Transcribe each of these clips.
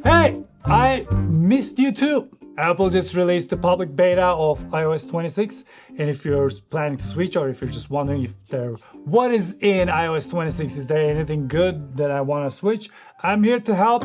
Hey, I missed you too. Apple just released the public beta of iOS 26, and if you're planning to switch or if you're just wondering what is in iOS 26, is there anything good that I want to switch, I'm here to help.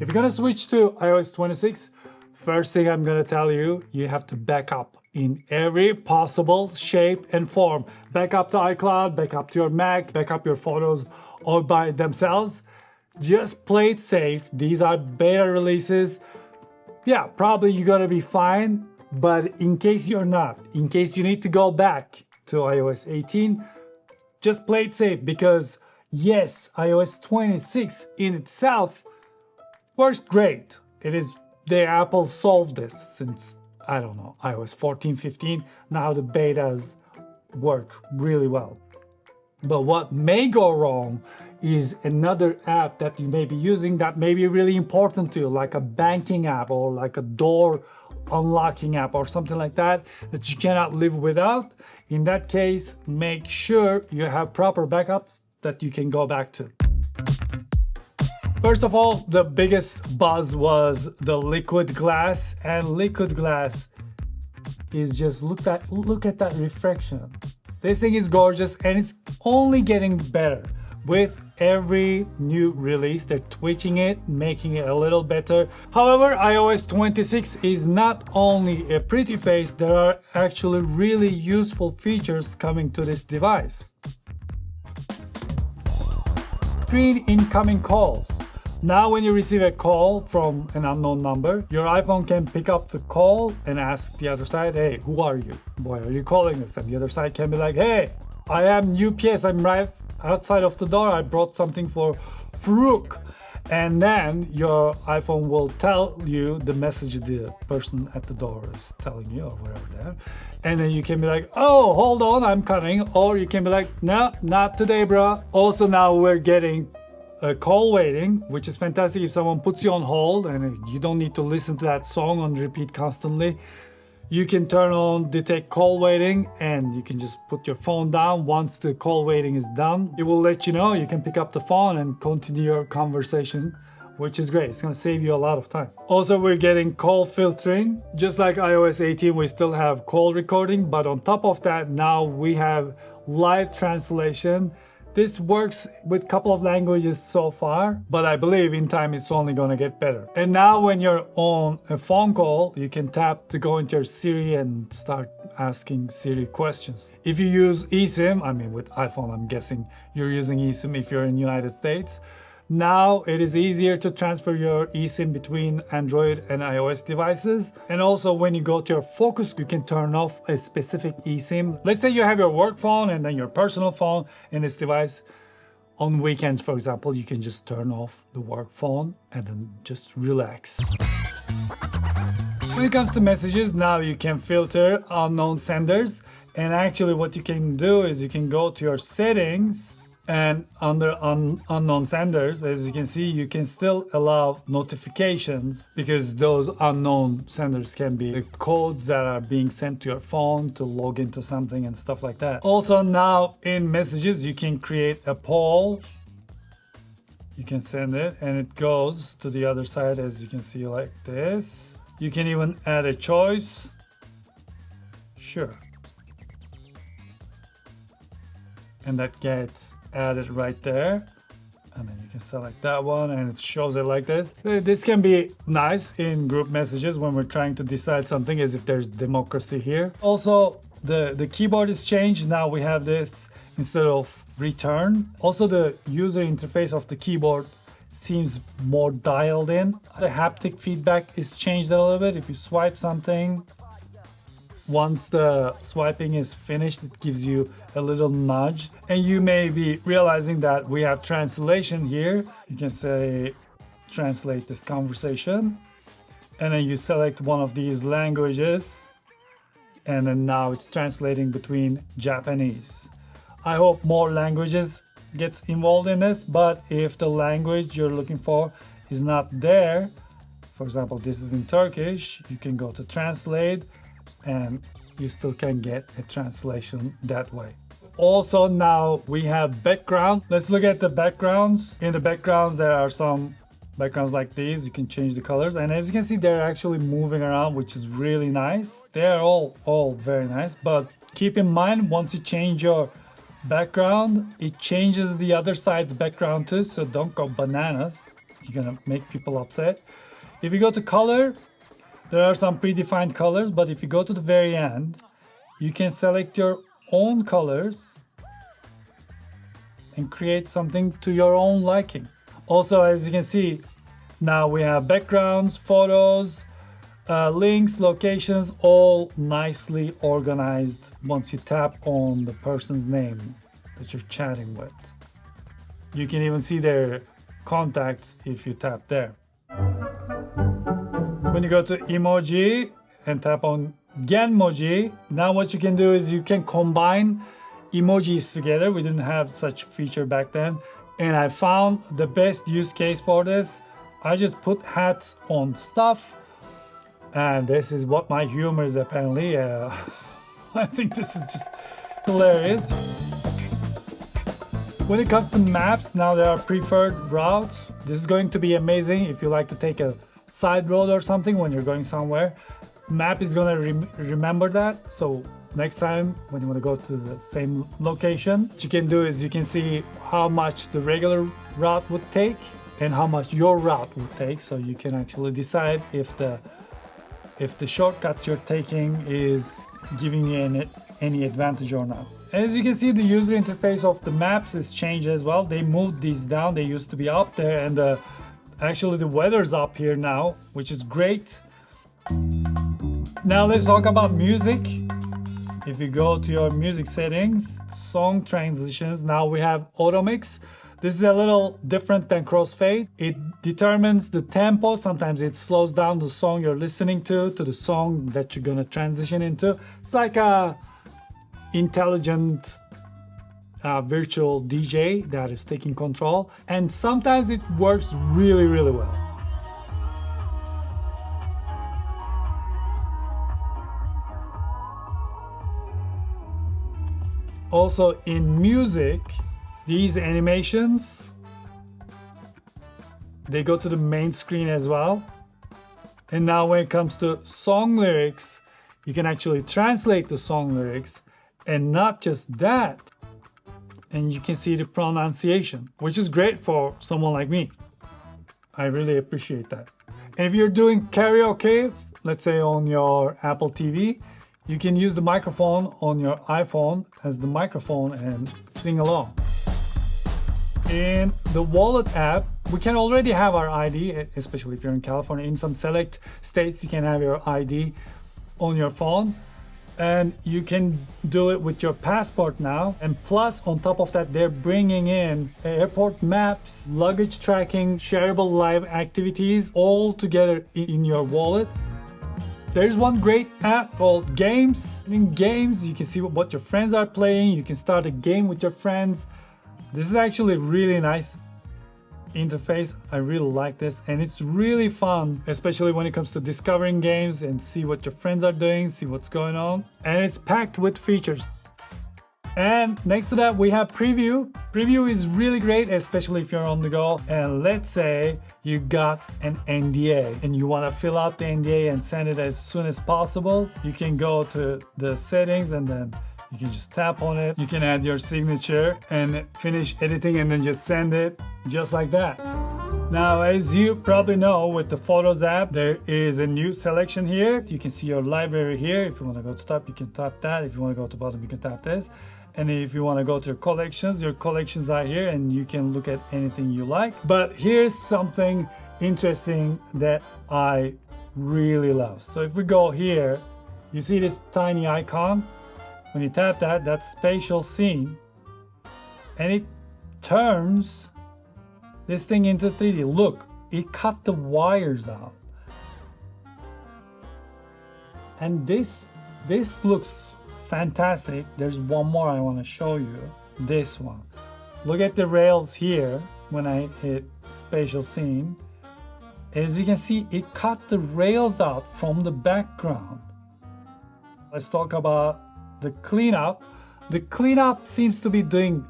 If you're gonna switch to iOS 26, first thing I'm gonna tell you, you have to back up in every possible shape and form. Back up to iCloud, back up to your Mac, back up your photos all by themselves. Just play it safe. These are beta releases. Yeah, probably you're gonna be fine, but in case you're not, in case you need to go back to iOS 18, just play it safe because yes, iOS 26 in itself works great. Apple solved this since, I don't know, iOS 14, 15. Now the betas work really well. But what may go wrong is another app that you may be using that may be really important to you, like a banking app or like a door unlocking app or something like that you cannot live without. In that case, make sure you have proper backups that you can go back to. First of all, the biggest buzz was the liquid glass, and liquid glass is just look at that reflection. This thing is gorgeous and it's only getting better. With every new release, they're tweaking it, making it a little better. However, iOS 26 is not only a pretty face, there are actually really useful features coming to this device. Screen incoming calls. Now when you receive a call from an unknown number, your iPhone can pick up the call and ask the other side, hey, who are you? Why are you calling us? And the other side can be like, hey, I am UPS, I'm right outside of the door, I brought something for Farouk. And then your iPhone will tell you the message the person at the door is telling you or whatever there. And then you can be like, oh, hold on, I'm coming. Or you can be like, no, not today, bro. Also now we're getting a call waiting, which is fantastic if someone puts you on hold and you don't need to listen to that song on repeat constantly. You can turn on detect call waiting and you can just put your phone down. Once the call waiting is done, it will let you know. You can pick up the phone and continue your conversation, which is great. It's going to save you a lot of time. Also, we're getting call filtering. Just like iOS 18, we still have call recording, but on top of that, now we have live translation. This works with a couple of languages so far, but I believe in time it's only going to get better. And now when you're on a phone call, you can tap to go into your Siri and start asking Siri questions. If you use eSIM, I mean with iPhone, I'm guessing you're using eSIM if you're in the United States. Now it is easier to transfer your eSIM between Android and iOS devices. And also when you go to your focus, you can turn off a specific eSIM. Let's say you have your work phone and then your personal phone in this device. On weekends, for example, you can just turn off the work phone and then just relax. When it comes to messages, now you can filter unknown senders. And actually what you can do is you can go to your settings and under unknown senders, as you can see, you can still allow notifications because those unknown senders can be the codes that are being sent to your phone to log into something and stuff like that. Also now in messages, you can create a poll. You can send it and it goes to the other side, as you can see, like this. You can even add a choice. Sure. And that gets added right there, and then you can select that one and it shows it like this. This can be nice in group messages when we're trying to decide something, as if there's democracy here. Also the keyboard is changed. Now we have this instead of return. Also the user interface of the keyboard seems more dialed in. The haptic feedback is changed a little bit. If you swipe something, once the swiping is finished, it gives you a little nudge. And you may be realizing that we have translation here. You can say, translate this conversation. And then you select one of these languages. And then now it's translating between Japanese. I hope more languages gets involved in this, but if the language you're looking for is not there, for example, this is in Turkish, you can go to translate and you still can get a translation that way. Also now we have background. Let's look at the backgrounds. In the backgrounds there are some backgrounds like these. You can change the colors, and as you can see they're actually moving around, which is really nice. They are all very nice, but keep in mind once you change your background, it changes the other side's background too, so don't go bananas. You're gonna make people upset. If you go to color, there are some predefined colors, but if you go to the very end, you can select your own colors and create something to your own liking. Also, as you can see, now we have backgrounds, photos, links, locations, all nicely organized once you tap on the person's name that you're chatting with. You can even see their contacts if you tap there. When you go to emoji and tap on GENMOJI, now what you can do is you can combine emojis together. We didn't have such feature back then, and I found the best use case for this. I just put hats on stuff, and this is what my humor is apparently. I think this is just hilarious. When it comes to maps, now there are preferred routes. This is going to be amazing if you like to take a side road or something when you're going somewhere. Map is gonna remember that, so next time when you want to go to the same location, what you can do is you can see how much the regular route would take and how much your route would take, so you can actually decide if the shortcuts you're taking is giving you any advantage or not. As you can see, the user interface of the maps is changed as well. They moved these down. They used to be up there, and actually the weather's up here now, which is great. Now let's talk about music. If you go to your music settings, song transitions, now we have AutoMix. This is a little different than crossfade. It determines the tempo. Sometimes it slows down the song you're listening to the song that you're gonna transition into. It's like a intelligent virtual DJ that is taking control, and sometimes it works really well. Also in music, these animations, they go to the main screen as well. And now when it comes to song lyrics, you can actually translate the song lyrics, and not just that, and you can see the pronunciation, which is great for someone like me. I really appreciate that. And if you're doing karaoke, let's say on your Apple TV, you can use the microphone on your iPhone as the microphone and sing along. In the wallet app, we can already have our ID, especially if you're in California. In some select states, you can have your ID on your phone, and you can do it with your passport now. And plus, on top of that, they're bringing in airport maps, luggage tracking, shareable live activities, all together in your wallet. There's one great app called Games. In Games, you can see what your friends are playing. You can start a game with your friends. This is actually a really nice interface. I really like this, and it's really fun, especially when it comes to discovering games and see what your friends are doing, see what's going on. And it's packed with features. And next to that, we have Preview. Preview is really great, especially if you're on the go. And let's say you got an NDA and you want to fill out the NDA and send it as soon as possible. You can go to the settings and then you can just tap on it. You can add your signature and finish editing and then just send it just like that. Now, as you probably know, with the Photos app, there is a new selection here. You can see your library here. If you want to go to top, you can tap that. If you want to go to bottom, you can tap this. And if you want to go to your collections are here and you can look at anything you like. But here's something interesting that I really love. So if we go here, you see this tiny icon. When you tap that, that's spatial scene. And it turns this thing into 3D. Look, it cut the wires out. And this looks fantastic. There's one more I want to show you. This one. Look at the rails here when I hit spatial scene. As you can see, it cut the rails out from the background. Let's talk about the cleanup. The cleanup seems to be doing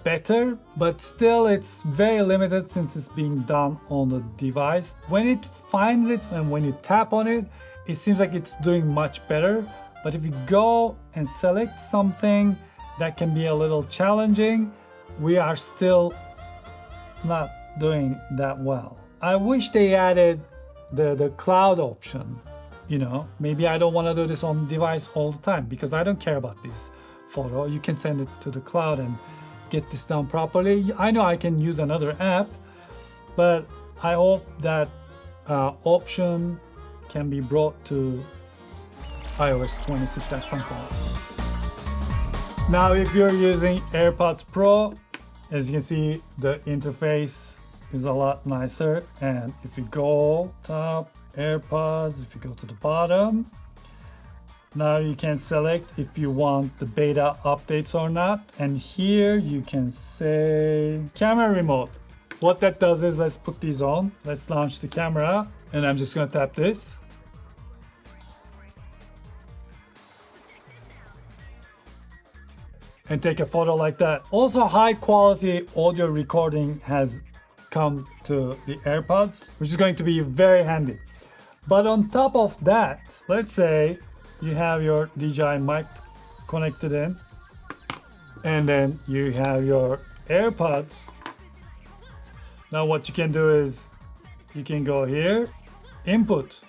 better, but still it's very limited since it's being done on the device. When it finds it and when you tap on it, it seems like it's doing much better. But if you go and select something that can be a little challenging, we are still not doing that well. I wish they added the cloud option. You know, maybe I don't want to do this on device all the time because I don't care about this photo. You can send it to the cloud and get this done properly. I know I can use another app, but I hope that option can be brought to iOS 26 at some point. Now, if you're using AirPods Pro, as you can see, the interface is a lot nicer. And if you go top, AirPods, if you go to the bottom, now you can select if you want the beta updates or not. And here you can say camera remote. What that does is, let's put these on. Let's launch the camera and I'm just gonna tap this. And take a photo like that. Also, high quality audio recording has come to the AirPods, which is going to be very handy. But on top of that, let's say you have your DJI mic connected in, and then you have your AirPods. Now what you can do is you can go here, input.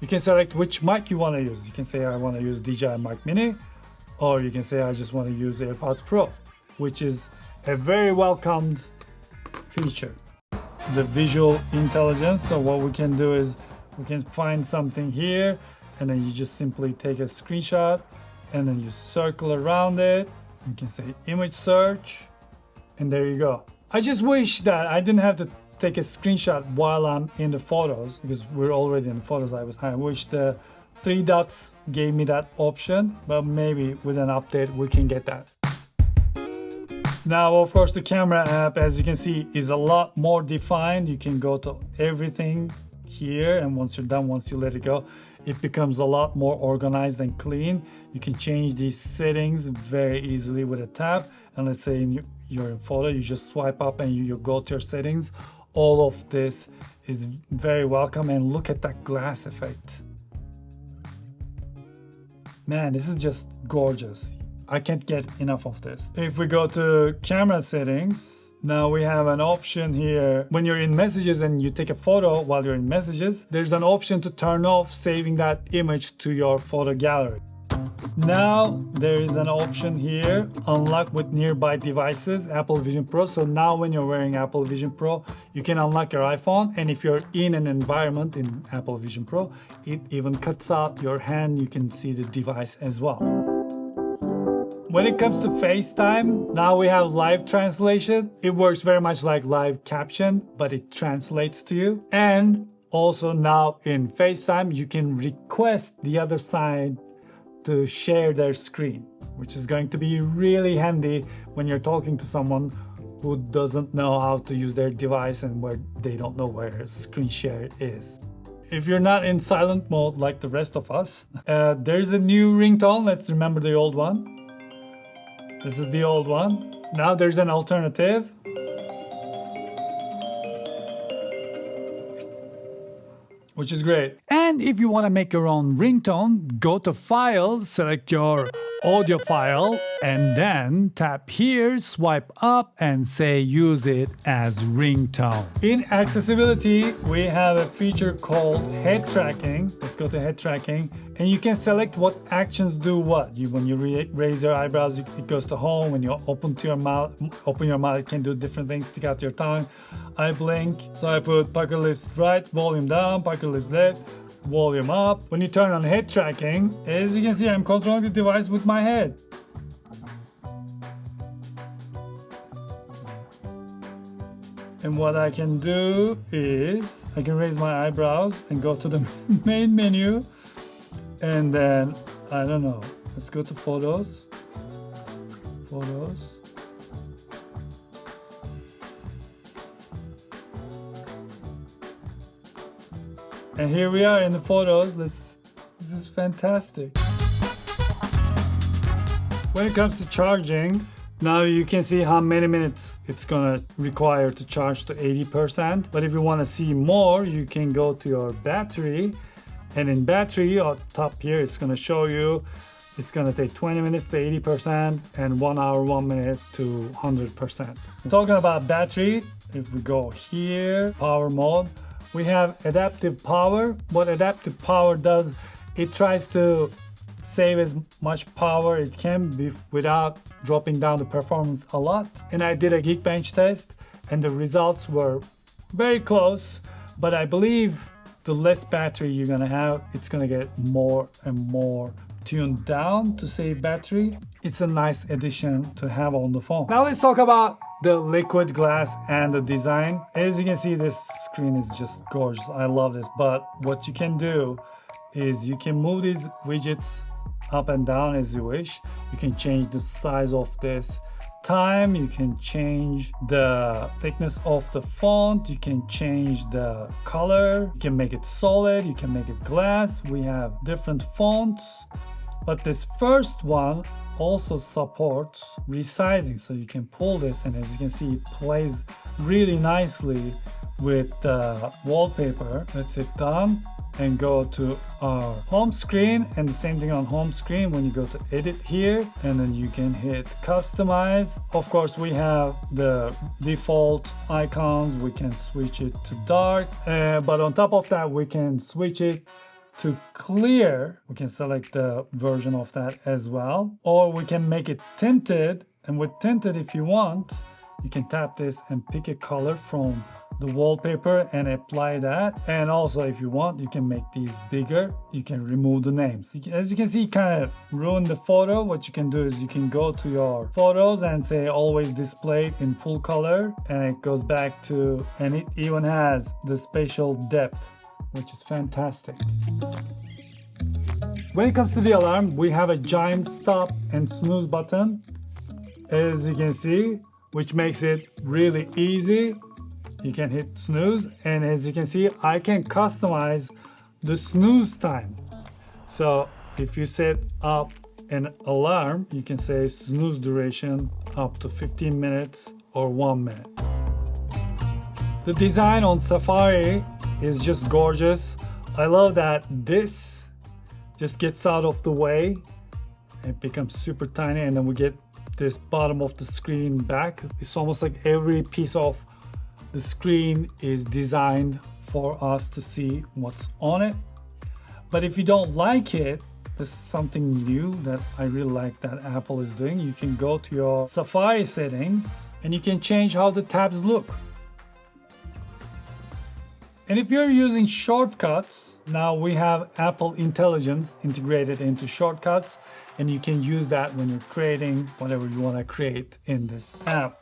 You can select which mic you want to use. You can say I want to use DJI Mic Mini, or you can say I just want to use AirPods Pro, which is a very welcomed feature. The visual intelligence. So what we can do is we can find something here, and then you just simply take a screenshot and then you circle around it. You can say image search, and there you go. I just wish that I didn't have to take a screenshot while I'm in the photos, because we're already in the photos. I wish the 3 dots gave me that option, but maybe with an update we can get that. Now, of course, the camera app, as you can see, is a lot more defined. You can go to everything here, and once you're done, once you let it go, it becomes a lot more organized and clean. You can change these settings very easily with a tap. And let's say you're in photo, you just swipe up and you go to your settings. All of this is very welcome, and look at that glass effect. Man, this is just gorgeous. I can't get enough of this. If we go to camera settings, now we have an option here. When you're in messages and you take a photo while you're in messages, there's an option to turn off saving that image to your photo gallery. Now there is an option here, unlock with nearby devices, Apple Vision Pro. So now when you're wearing Apple Vision Pro, you can unlock your iPhone, and if you're in an environment in Apple Vision Pro, it even cuts out your hand. You can see the device as well. When it comes to FaceTime, now we have live translation. It works very much like live caption, but it translates to you. And also now in FaceTime, you can request the other side to share their screen, which is going to be really handy when you're talking to someone who doesn't know how to use their device and where they don't know where screen share is. If you're not in silent mode like the rest of us, there's a new ringtone. Let's remember the old one. This is the old one. Now there's an alternative. Which is great. And if you want to make your own ringtone, go to File, select your audio file, and then tap here, swipe up, and say use it as ringtone. In accessibility, we have a feature called head tracking. Let's go to head tracking, and you can select what actions do what. When you raise your eyebrows, it goes to home. When you open your mouth, it can do different things. Stick out your tongue. I blink, so I put pucker lips right, volume down, pucker lips left, volume up. When you turn on head tracking, as you can see, I'm controlling the device with my head. And what I can do is I can raise my eyebrows and go to the main menu, and then I don't know, let's go to photos. And here we are in the photos. This is fantastic. When it comes to charging, now you can see how many minutes it's gonna require to charge to 80%. But if you wanna see more, you can go to your battery. And in battery, on top here, it's gonna show you it's gonna take 20 minutes to 80% and 1 hour, 1 minute to 100%. Talking about battery, if we go here, power mode, we have adaptive power. What adaptive power does, it tries to save as much power it can be without dropping down the performance a lot. And I did a Geekbench test and the results were very close, but I believe the less battery you're gonna have, it's gonna get more and more tuned down to save battery. It's a nice addition to have on the phone. Now let's talk about the liquid glass and the design. As you can see, this screen is just gorgeous. I love this, but what you can do is you can move these widgets up and down as you wish. You can change the size of this time, you can change the thickness of the font, you can change the color, you can make it solid, you can make it glass. We have different fonts, but this first one also supports resizing, so you can pull this, and as you can see, it plays really nicely with the wallpaper. Let's hit done and go to our home screen, and the same thing on home screen when you go to edit here, and then you can hit customize. Of course, we have the default icons, we can switch it to dark, but on top of that we can switch it to clear. We can select the version of that as well, or we can make it tinted, and with tinted, if you want, you can tap this and pick a color from the wallpaper and apply that. And also, if you want, you can make these bigger. You can remove the names. As you can see, kind of ruin the photo. What you can do is you can go to your photos and say always display in full color, and it goes back to, and it even has the spatial depth, which is fantastic. When it comes to the alarm, we have a giant stop and snooze button, as you can see, which makes it really easy. You can hit snooze, and as you can see, I can customize the snooze time. So if you set up an alarm, you can say snooze duration up to 15 minutes or 1 minute. The design on Safari is just gorgeous. I love that this just gets out of the way. It becomes super tiny, and then we get this bottom of the screen back. It's almost like every piece of the screen is designed for us to see what's on it. But if you don't like it, this is something new that I really like that Apple is doing. You can go to your Safari settings and you can change how the tabs look. And if you're using shortcuts, now we have Apple Intelligence integrated into shortcuts, and you can use that when you're creating whatever you want to create in this app.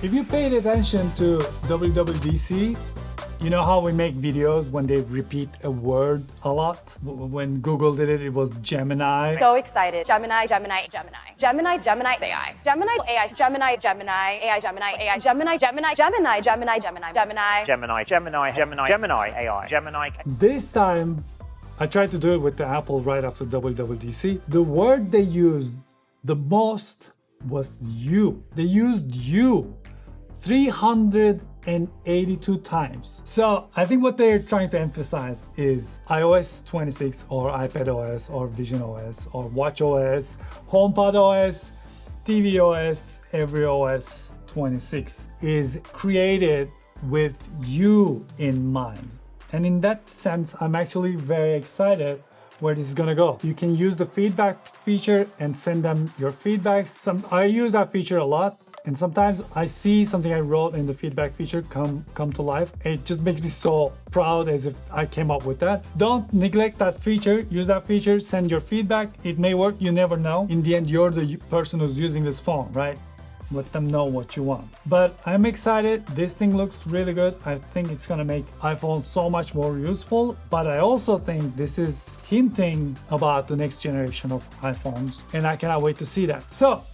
If you paid attention to WWDC, you know how we make videos when they repeat a word a lot? When Google did it, it was Gemini. So excited. Gemini, Gemini, Gemini. Gemini, Gemini, AI. Gemini, AI, Gemini, Gemini, AI, Gemini, AI, Gemini, Gemini, Gemini, Gemini, Gemini, Gemini. Gemini, Gemini, Gemini, Gemini, AI, Gemini. This time, I tried to do it with the Apple right after WWDC. The word they used the most was you. They used you 382 times. So I think what they're trying to emphasize is iOS 26 or iPadOS or visionOS or watchOS, HomePodOS, tvOS, every OS 26 is created with you in mind. And in that sense, I'm actually very excited where this is gonna go. You can use the feedback feature and send them your feedbacks. I use that feature a lot. And sometimes I see something I wrote in the feedback feature come to life. It just makes me so proud as if I came up with that. Don't neglect that feature. Use that feature, send your feedback. It may work, you never know. In the end, you're the person who's using this phone, right? Let them know what you want. But I'm excited. This thing looks really good. I think it's gonna make iPhone so much more useful. But I also think this is hinting about the next generation of iPhones. And I cannot wait to see that. So,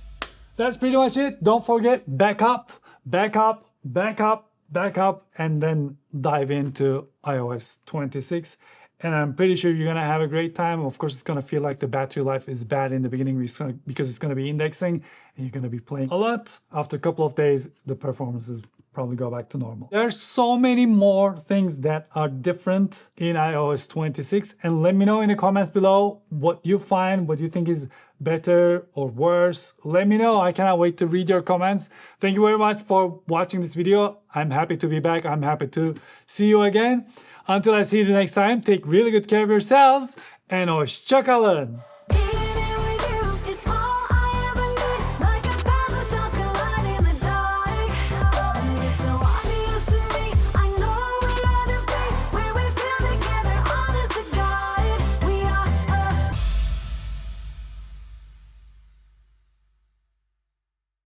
that's pretty much it. Don't forget, back up, back up, back up, back up, and then dive into iOS 26 and I'm pretty sure you're gonna have a great time. Of course, it's gonna feel like the battery life is bad in the beginning because it's gonna be indexing and you're gonna be playing a lot. After a couple of days, the performances probably go back to normal. There are so many more things that are different in iOS 26, and let me know in the comments below what you find, what you think is better or worse. Let me know. I cannot wait to read your comments. Thank you very much for watching this video. I'm happy to be back. I'm happy to see you again. Until I see you the next time, take really good care of yourselves and hoşça kalın.